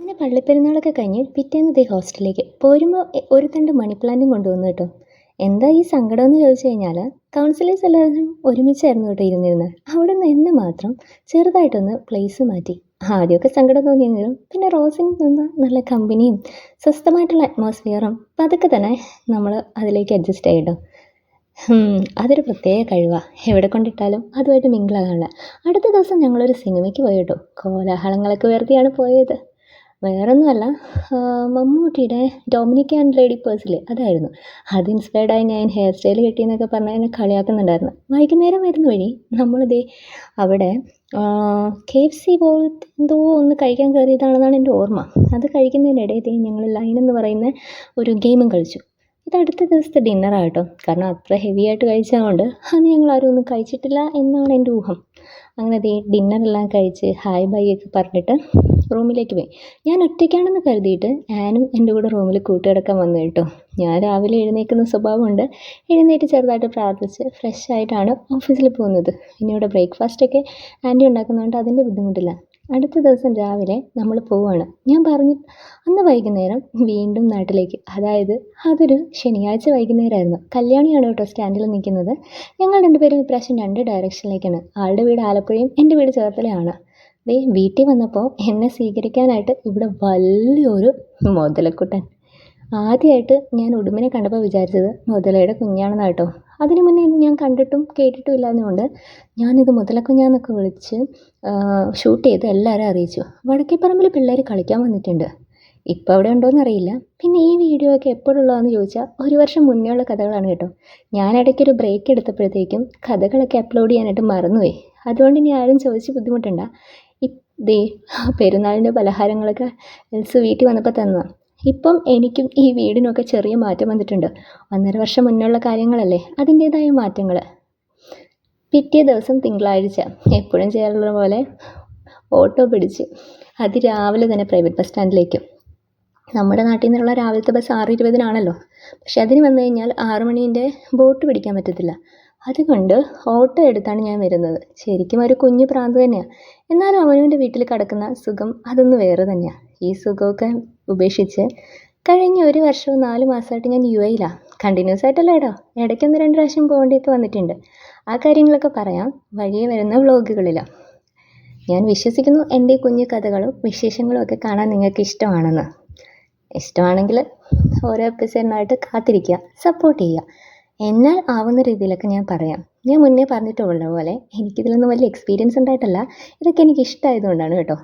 അങ്ങനെ പള്ളിപ്പെരുന്നാളൊക്കെ കഴിഞ്ഞ് പിറ്റേന്ന് ദേ ഹോസ്റ്റലിലേക്ക് പോരുമ്പോൾ ഒരു തണ്ട് മണി പ്ലാന്റും കൊണ്ടുവന്നു കേട്ടോ. എന്താ ഈ സങ്കടം എന്ന് ചോദിച്ചു കഴിഞ്ഞാൽ കൗൺസിലേഴ്സ് എല്ലാവരും ഒരുമിച്ചായിരുന്നു കേട്ടോ ഇരുന്നിരുന്നത്. അവിടെ നിന്ന് എന്നെ മാത്രം ചെറുതായിട്ടൊന്ന് പ്ലേസ് മാറ്റി. ആദ്യമൊക്കെ സങ്കടം തോന്നിയെങ്കിലും പിന്നെ റോസിന് നിന്ന് നല്ല കമ്പനിയും സ്വസ്ഥമായിട്ടുള്ള അറ്റ്മോസ്ഫിയറും പതുക്കെ തന്നെ നമ്മൾ അതിലേക്ക് അഡ്ജസ്റ്റ് ആയിട്ടോ. അതൊരു പ്രത്യേക കഴിവാണ്. എവിടെ കൊണ്ടിട്ടാലും അതുമായിട്ട് മിങ്കിളാകാനുള്ള. അടുത്ത ദിവസം ഞങ്ങളൊരു സിനിമയ്ക്ക് പോയി കേട്ടോ. കോലാഹലങ്ങളൊക്കെ വെറുതെയാണ് പോയത്. വേറൊന്നുമല്ല, മമ്മൂട്ടിയുടെ ഡൊമിനിക് ആൻഡ് ലേഡി പേഴ്സിലെ അതായിരുന്നു. അത് ഇൻസ്പയർഡായി ഞാൻ ഹെയർ സ്റ്റൈൽ കിട്ടിയെന്നൊക്കെ പറഞ്ഞാൽ എന്നെ കളിയാക്കുന്നുണ്ടായിരുന്നു. വൈകുന്നേരം വരുന്ന വഴി നമ്മളിതേ അവിടെ KFC പോലത്തെ എന്തോ ഒന്ന് കഴിക്കാൻ കയറിയതാണെന്നാണ് എൻ്റെ ഓർമ്മ. അത് കഴിക്കുന്നതിനിടയിൽ ഞങ്ങൾ ലൈൻ എന്ന് പറയുന്ന ഒരു ഗെയിമും കളിച്ചു. ഇത് അടുത്ത ദിവസത്തെ ഡിന്നറാട്ടോ. കാരണം അത്ര ഹെവി ആയിട്ട് കഴിച്ചതുകൊണ്ട് അന്ന് ഞങ്ങൾ ആരും ഒന്നും കഴിച്ചിട്ടില്ല എന്നാണ് എൻ്റെ ഊഹം. അങ്ങനെ ഡിന്നറെല്ലാം കഴിച്ച് ഹായ് ബൈ ഒക്കെ പറഞ്ഞിട്ട് റൂമിലേക്ക് പോയി. ഞാൻ ഒറ്റയ്ക്കാണെന്ന് കരുതിയിട്ട് ആനും എൻ്റെ കൂടെ റൂമിൽ കൂട്ടുകിടക്കാൻ വന്നു കേട്ടോ. ഞാൻ രാവിലെ എഴുന്നേൽക്കുന്ന സ്വഭാവമുണ്ട്. എഴുന്നേറ്റ് ചെറുതായിട്ട് പ്രാർത്ഥിച്ച് ഫ്രഷ് ആയിട്ടാണ് ഓഫീസിൽ പോകുന്നത്. പിന്നെ ഇവിടെ ബ്രേക്ക്ഫാസ്റ്റൊക്കെ ആൻറ്റി ഉണ്ടാക്കുന്നതുകൊണ്ട് അതിൻ്റെ ബുദ്ധിമുട്ടില്ല. അടുത്ത ദിവസം രാവിലെ നമ്മൾ പോവുകയാണ്. ഞാൻ പറഞ്ഞു അന്ന് വൈകുന്നേരം വീണ്ടും നാട്ടിലേക്ക്. അതായത് അതൊരു ശനിയാഴ്ച വൈകുന്നേരമായിരുന്നു. കല്യാണിയാണ് കേട്ടോ സ്റ്റാൻഡിൽ നിൽക്കുന്നത്. ഞങ്ങൾ രണ്ടുപേരും ഇപ്രാവശ്യം 2 ഡയറക്ഷനിലേക്കാണ്. ആളുടെ വീട് ആലപ്പുഴയും എൻ്റെ വീട് ചേർത്തലയാണ്. വീട്ടിൽ വന്നപ്പോൾ എന്നെ സ്വീകരിക്കാനായിട്ട് ഇവിടെ വലിയൊരു മുതലക്കുട്ടൻ. ആദ്യമായിട്ട് ഞാൻ ഉടുമ്പിനെ കണ്ടപ്പോൾ വിചാരിച്ചത് മുതലയുടെ കുഞ്ഞാണെന്നാണ് കേട്ടോ. അതിന് മുന്നേ ഞാൻ കണ്ടിട്ടും കേട്ടിട്ടും ഇല്ലാത്തതുകൊണ്ട് ഞാനിത് മുതലക്കുഞ്ഞാന്നൊക്കെ വിളിച്ച് ഷൂട്ട് ചെയ്ത് എല്ലാവരും അറിയിച്ചു. വടക്കേപ്പറമ്പിൽ പിള്ളേർ കളിക്കാൻ വന്നിട്ടുണ്ട്. ഇപ്പോൾ അവിടെ ഉണ്ടോയെന്ന് അറിയില്ല. പിന്നെ ഈ വീഡിയോ ഒക്കെ എപ്പോഴുള്ളതെന്ന് ചോദിച്ചാൽ 1 വർഷം മുന്നേ ഉള്ള കഥകളാണ് കേട്ടോ. ഞാൻ ഇടയ്ക്കൊരു ബ്രേക്ക് എടുത്തപ്പോഴത്തേക്കും കഥകളൊക്കെ അപ്ലോഡ് ചെയ്യാനായിട്ട് മറന്നുപോയി. അതുകൊണ്ട് ഇനി ആരും ചോദിച്ച് ബുദ്ധിമുട്ടണ്ട. പെരുന്നാളിൻ്റെ പലഹാരങ്ങളൊക്കെ എൽസ് വീട്ടിൽ വന്നപ്പോൾ തന്നതാണ്. ഇപ്പം എനിക്കും ഈ വീടിനൊക്കെ ചെറിയ മാറ്റം വന്നിട്ടുണ്ട്. 1.5 വർഷം മുന്നുള്ള കാര്യങ്ങളല്ലേ, അതിൻ്റേതായ മാറ്റങ്ങൾ. പിറ്റേ ദിവസം തിങ്കളാഴ്ച എപ്പോഴും ചെയ്യാറുള്ള പോലെ ഓട്ടോ പിടിച്ച് അതിരാവിലെ തന്നെ പ്രൈവറ്റ് ബസ് സ്റ്റാൻഡിലേക്ക്. നമ്മുടെ നാട്ടിൽ നിന്നുള്ള രാവിലത്തെ ബസ് 6:20-നാണല്ലോ. പക്ഷെ അതിന് വന്നു കഴിഞ്ഞാൽ 6 മണീൻ്റെ ബോട്ട് പിടിക്കാൻ പറ്റത്തില്ല. അതുകൊണ്ട് ഓട്ടോ എടുത്താണ് ഞാൻ വരുന്നത്. ശരിക്കും ഒരു കുഞ്ഞു പ്രാന്ത് തന്നെയാണ്. എന്നാലും അവനവൻ്റെ വീട്ടിൽ കിടക്കുന്ന സുഖം അതൊന്ന് വേറെ തന്നെയാണ്. ഈ സുഖമൊക്കെ ഉപേക്ഷിച്ച് കഴിഞ്ഞ 1 വർഷവും 4 മാസമായിട്ട് ഞാൻ UAE-ലാണ്. കണ്ടിന്യൂസ് ആയിട്ടല്ല കേട്ടോ, ഇടയ്ക്കൊന്ന് 2 പ്രാവശ്യം പോകേണ്ടിയൊക്കെ വന്നിട്ടുണ്ട്. ആ കാര്യങ്ങളൊക്കെ പറയാം വഴിയെ വരുന്ന വ്ളോഗുകളിലാണ്. ഞാൻ വിശ്വസിക്കുന്നു എൻ്റെ കുഞ്ഞു കഥകളും വിശേഷങ്ങളും ഒക്കെ കാണാൻ നിങ്ങൾക്ക് ഇഷ്ടമാണെന്ന്. ഇഷ്ടമാണെങ്കിൽ ഓരോ എപ്പിസോഡിനായിട്ട് കാത്തിരിക്കുക, സപ്പോർട്ട് ചെയ്യുക. എന്നാൽ ആവുന്ന രീതിയിലൊക്കെ ഞാൻ പറയാം. ഞാൻ മുന്നേ പറഞ്ഞിട്ടുള്ള പോലെ എനിക്കിതിലൊന്നും വലിയ എക്സ്പീരിയൻസ് ഉണ്ടായിട്ടല്ല, ഇതൊക്കെ എനിക്ക് ഇഷ്ടമായതുകൊണ്ടാണ് കേട്ടോ.